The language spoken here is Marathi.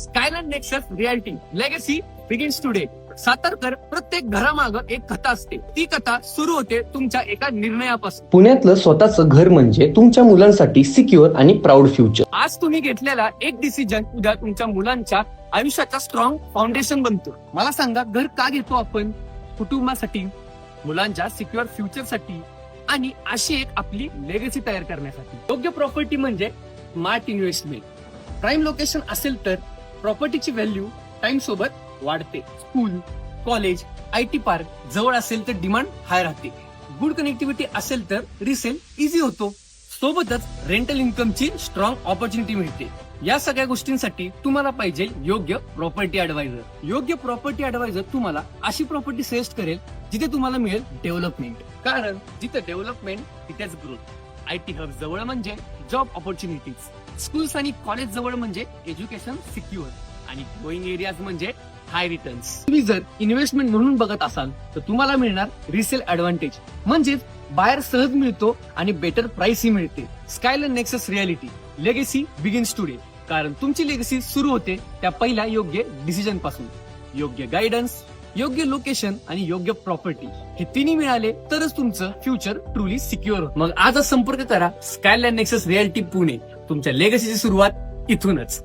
Skyland Nexus Reality legacy begins today. सातारकर प्रत्येक घरामागं एक कथा असते. ती कथा सुरू होते तुमच्या एका निर्णयापासून. पुण्यातलं स्वतःचं घर म्हणजे तुमच्या मुलांसाठी सिक्युअर आणि प्राऊड फ्युचर. आज तुम्ही घेतलेला एक डिसिजन उद्या तुमच्या मुलांच्या आयुष्याचा स्ट्रॉंग फाउंडेशन बनतो. मला सांगा, घर का घेतो आपण? कुटुंबासाठी, मुलांच्या सिक्युअर फ्युचरसाठी आणि अशी एक आपली लेगसी तयार करण्यासाठी. योग्य प्रॉपर्टी म्हणजे स्मार्ट इन्व्हेस्टमेंट. प्राईम लोकेशन असेल तर प्रॉपर्टीची व्हॅल्यू टाइम सोबत वाढते. स्कूल, कॉलेज, IT पार्क जवळ असेल तर डिमांड हाय राहते. गुड कनेक्टिव्हिटी असेल तर रिसेल इझी होतो. सोबतच रेंटल इन्कमची स्ट्रॉंग ऑपॉर्च्युनिटी मिळते. या सगळ्या गोष्टींसाठी तुम्हाला पाहिजे योग्य प्रॉपर्टी ऍडवायझर. योग्य प्रॉपर्टी ऍडवायझर तुम्हाला अशी प्रॉपर्टी सजेस्ट करेल जिथे तुम्हाला मिळेल डेव्हलपमेंट. कारण जिथे डेव्हलपमेंट तिथेच ग्रोथ. IT हब जवळ म्हणजे जॉब ऑपॉर्च्युनिटीज. स्कूल्स आणि कॉलेज जवळ म्हणजे एज्युकेशन सिक्युअर आणि ग्रोईंग एरियाज म्हणजे हाय रिटर्न्स. तुम्ही जर इन्व्हेस्टमेंट म्हणून बघत असाल तर तुम्हाला मिळणार रिसेल ऍडव्हान्टेज, म्हणजेच बाहेर सहज मिळतो आणि बेटर प्राइस ही मिळते. Skyland Nexus Reality legacy begins today. कारण तुमची लेगसी सुरू होते त्या पहिल्या योग्य डिसिजन पासून. योग्य गायडन्स, योग्य लोकेशन आणि योग्य प्रॉपर्टी हे तिन्ही मिळाले तरच तुमचं फ्युचर ट्रुली सिक्युअर होतं. मग आजच संपर्क करा स्कायलँड नेक्सस रियालिटी पुणे. तुमच्या लेगसीची सुरुवात इथूनच.